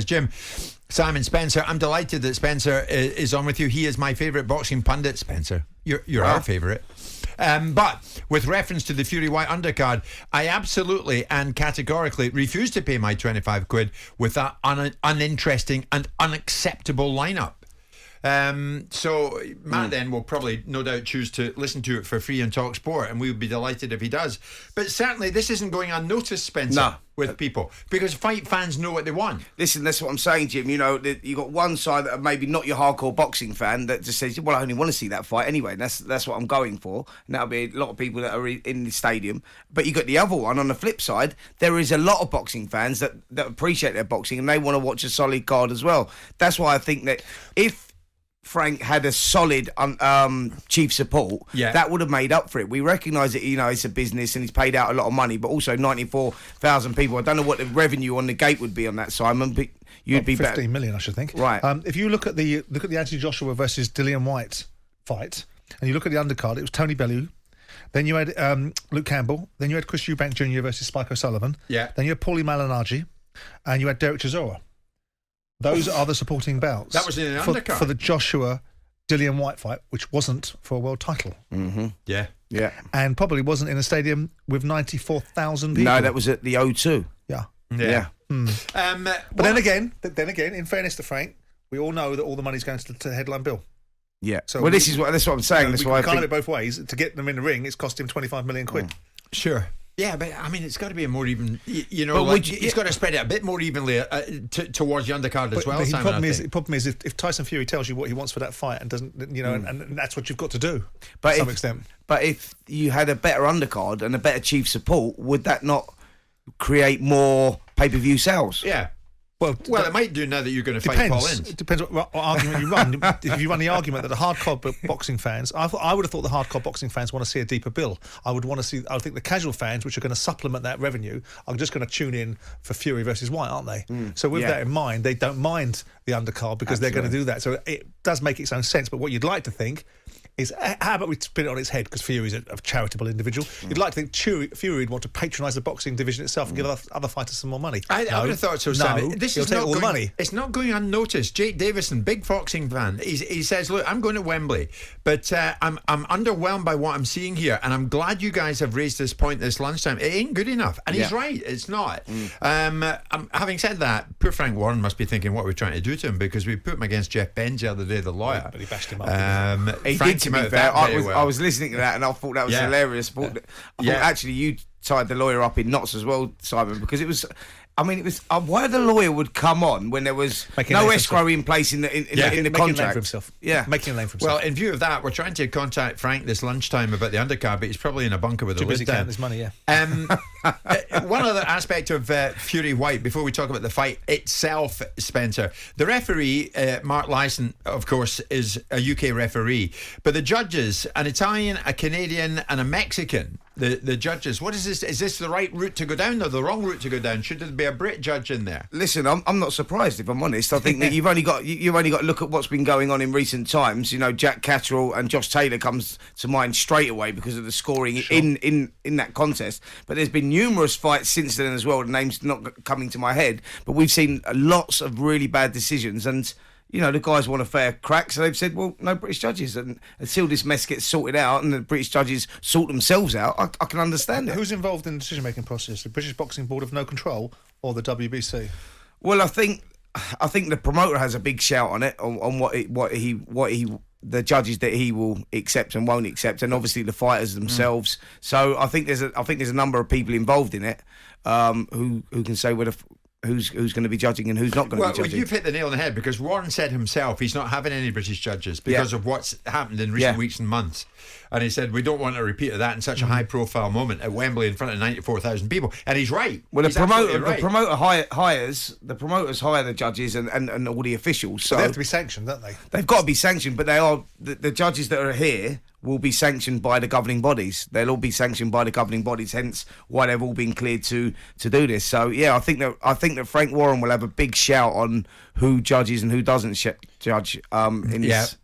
Jim, Simon Spencer, I'm delighted that Spencer is on with you. He is my favourite boxing pundit. Spencer, you're our favourite. But with reference to the Fury Whyte undercard, I absolutely and categorically refuse to pay my 25 quid with that uninteresting and unacceptable lineup. So Matt then will probably no doubt choose to listen to it for free on talkSPORT, and we would be delighted if he does. But certainly this isn't going unnoticed, Spencer, with people, because fight fans know what they want. Listen, that's what I'm saying, Jim. You know, you got one side that are maybe not your hardcore boxing fan that just says, well, I only want to see that fight anyway, and that's what I'm going for. And that'll be a lot of people that are in the stadium. But you got the other one on the flip side. There is a lot of boxing fans that appreciate their boxing and they want to watch a solid card as well. That's why I think that if Frank had a solid chief support, that would have made up for it. We recognise that, you know, it's a business and he's paid out a lot of money, but also 94,000 people. I don't know what the revenue on the gate would be on that, Simon, but you'd be 15 better. million, I should think. Right. If you look at the Anthony Joshua versus Dillian Whyte fight, and you look at the undercard, it was Tony Bellew. Then you had Luke Campbell. Then you had Chris Eubank Jr. versus Spike O'Sullivan. Yeah. Then you had Paulie Malignaggi, and you had Derek Chisora. Those are the supporting bouts. That was in an undercard. For the Joshua-Dillian Whyte fight, which wasn't for a world title. Mm-hmm. Yeah. And probably wasn't in a stadium with 94,000 people. No, that was at the O2. Yeah. But then again, in fairness to Frank, we all know that all the money's going to the headline bill. Yeah. So well, that's what I'm saying. That's why I can't think have it both ways. To get them in the ring, it's cost him 25 million quid. Sure. Yeah, but I mean, it's got to be a more even, you know, it's got to spread it a bit more evenly towards the undercard as well. But the problem is if Tyson Fury tells you what he wants for that fight and doesn't, you know, and that's what you've got to do to some extent. But if you had a better undercard and a better chief support, would that not create more pay-per-view sales? Yeah. Well, it might do now that you're going to fight Paul Ince. It depends what argument you run. If you run the argument that the hardcore boxing fans, I would have thought the hardcore boxing fans want to see a deeper bill. I think the casual fans, which are going to supplement that revenue, are just going to tune in for Fury versus Whyte, aren't they? So with that in mind, they don't mind the undercard because they're going to do that. So it does make its own sense. But what you'd like to think is, how about we spin it on its head, because Fury's a charitable individual. You'd like to think Fury would want to patronise the boxing division itself and give other fighters some more money. I would have thought so, Sam. He'll take all the money. It's not going unnoticed. Jake Davison, big boxing fan, he says, look, I'm going to Wembley, but I'm underwhelmed by what I'm seeing here, and I'm glad you guys have raised this point this lunchtime. It ain't good enough. And he's right, it's not. Having said that, poor Frank Warren must be thinking what we're trying to do to him, because we put him against Jeff Benz the other day, the lawyer. But he bashed him up. He did, to be fair. I was listening to that and I thought that was hilarious. I thought actually you tied the lawyer up in knots as well, Simon, because it was... I mean, it was why the lawyer would come on when there was no escrow in place in the contract. Making a name for himself. Yeah, making a name for himself. Well, in view of that, we're trying to contact Frank this lunchtime about the undercard, but he's probably in a bunker with the lid down. His money, One other aspect of Fury Whyte before we talk about the fight itself, Spencer. The referee, Mark Lyson, of course, is a UK referee, but the judges, an Italian, a Canadian, and a Mexican. The judges, what is this? Is this the right route to go down or the wrong route to go down? Should there be a Brit judge in there? Listen, I'm not surprised, if I'm honest. I think that you've only got to look at what's been going on in recent times. You know, Jack Catterall and Josh Taylor comes to mind straight away because of the scoring in that contest. But there's been numerous fights since then as well. The name's not coming to my head, but we've seen lots of really bad decisions, and you know, the guys want a fair crack, so they've said, well, no British judges. And until this mess gets sorted out and the British judges sort themselves out, I can understand it. Who's involved in the decision-making process? The British Boxing Board of No Control or the WBC? Well, I think the promoter has a big shout on it, on the judges that he will accept and won't accept, and obviously the fighters themselves. So I think there's a number of people involved in it who can say whether who's going to be judging and who's not going to be judging. Well, you've hit the nail on the head, because Warren said himself he's not having any British judges because of what's happened in recent weeks and months. And he said, we don't want a repeat of that in such a high-profile moment at Wembley in front of 94,000 people. And he's right. Well, the promoters hire the judges and all the officials. So they have to be sanctioned, don't they? They've got to be sanctioned, but they are the judges that are here will be sanctioned by the governing bodies. They'll all be sanctioned by the governing bodies, hence why they've all been cleared to do this. So yeah, I think that Frank Warren will have a big shout on who judges and who doesn't judge in this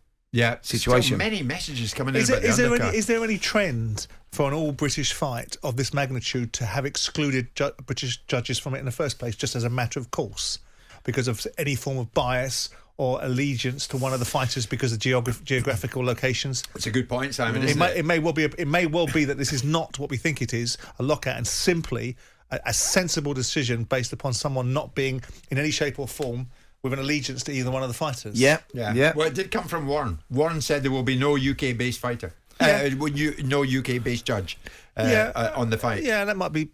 situation. So many messages coming in is about the undercard. Is there any trend for an all-British fight of this magnitude to have excluded British judges from it in the first place, just as a matter of course? because of any form of bias or allegiance to one of the fighters because of geographical locations. It's a good point, Simon. It may well be that this is not what we think it is, a lockout, and simply a sensible decision based upon someone not being in any shape or form with an allegiance to either one of the fighters. Yeah. Well, it did come from Warren. Warren said there will be no UK-based fighter. No UK-based judge on the fight. Yeah, that might be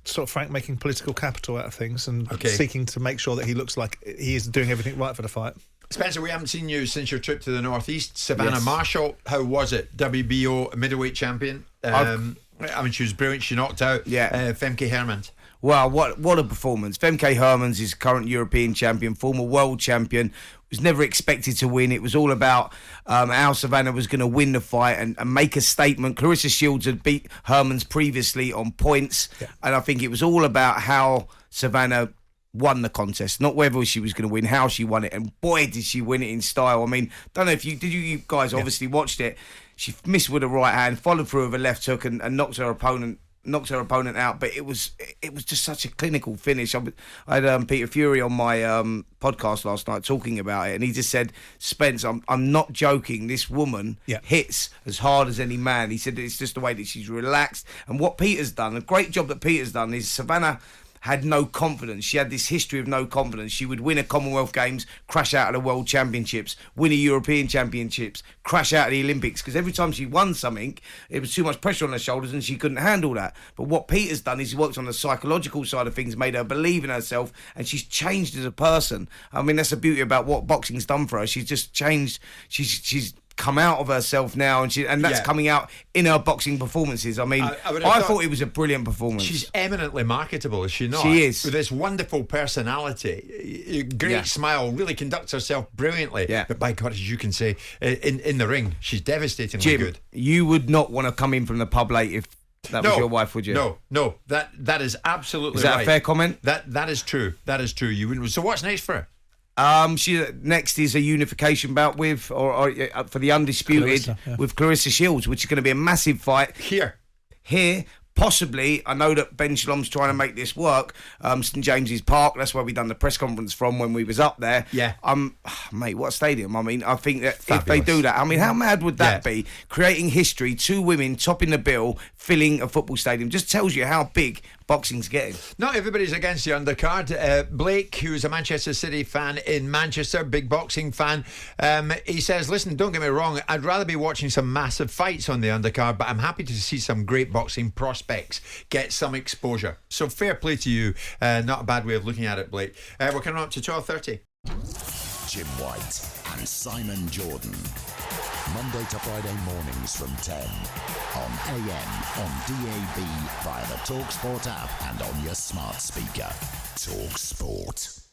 sort of Frank making political capital out of things and seeking to make sure that he looks like he is doing everything right for the fight. Spencer, we haven't seen you since your trip to the Northeast. Savannah Marshall, how was it? WBO middleweight champion. I mean, she was brilliant. She knocked out Femke Hermans. Wow, what a performance. Femke Hermans is current European champion, former world champion. Was never expected to win. It was all about how Savannah was going to win the fight and make a statement. Clarissa Shields had beat Hermans previously on points, and I think it was all about how Savannah won the contest, not whether she was going to win, how she won it. And boy, did she win it in style. I mean, don't know if you guys obviously watched it. She missed with a right hand, followed through with a left hook, and knocked her opponent out, but it was just such a clinical finish. I had Peter Fury on my podcast last night talking about it, and he just said, Spence, I'm not joking, this woman hits as hard as any man. He said it's just the way that she's relaxed, and what Peter's done, a great job that Peter's done, is Savannah had no confidence. She had this history of no confidence. She would win a Commonwealth Games, crash out of the World Championships, win a European Championships, crash out of the Olympics, because every time she won something, it was too much pressure on her shoulders and she couldn't handle that. But what Peter's done is he worked on the psychological side of things, made her believe in herself, and she's changed as a person. I mean, that's the beauty about what boxing's done for her. She's just changed. She's come out of herself now, and that's coming out in her boxing performances. I mean, I thought it was a brilliant performance. She's eminently marketable, is she not? She is. With this wonderful personality, great smile, really conducts herself brilliantly. Yeah. But by God, as you can say, in the ring, she's devastatingly good. You would not want to come in from the pub late if that was your wife, would you? No. That is absolutely right. Is that a fair comment? That is true. That is true. You wouldn't. So what's next for her? She next is a unification bout with, or for the undisputed, with Clarissa Shields, which is going to be a massive fight here. Possibly, I know that Ben Shalom's trying to make this work. St James's Park, that's where we done the press conference from when we was up there. Yeah. Mate, what a stadium. I mean, I think that Fabulous. if they do that, I mean, how mad would that be? Creating history, 2 women topping the bill, filling a football stadium, just tells you how big boxing's getting. Not everybody's against the undercard. Blake, who's a Manchester City fan in Manchester, big boxing fan, he says, listen, don't get me wrong, I'd rather be watching some massive fights on the undercard, but I'm happy to see some great boxing prospects get some exposure. So fair play to you. Not a bad way of looking at it, Blake. We're coming up to 12:30. Jim White and Simon Jordan. Monday to Friday mornings from 10 on AM, on DAB, via the talkSPORT app and on your smart speaker. talkSPORT.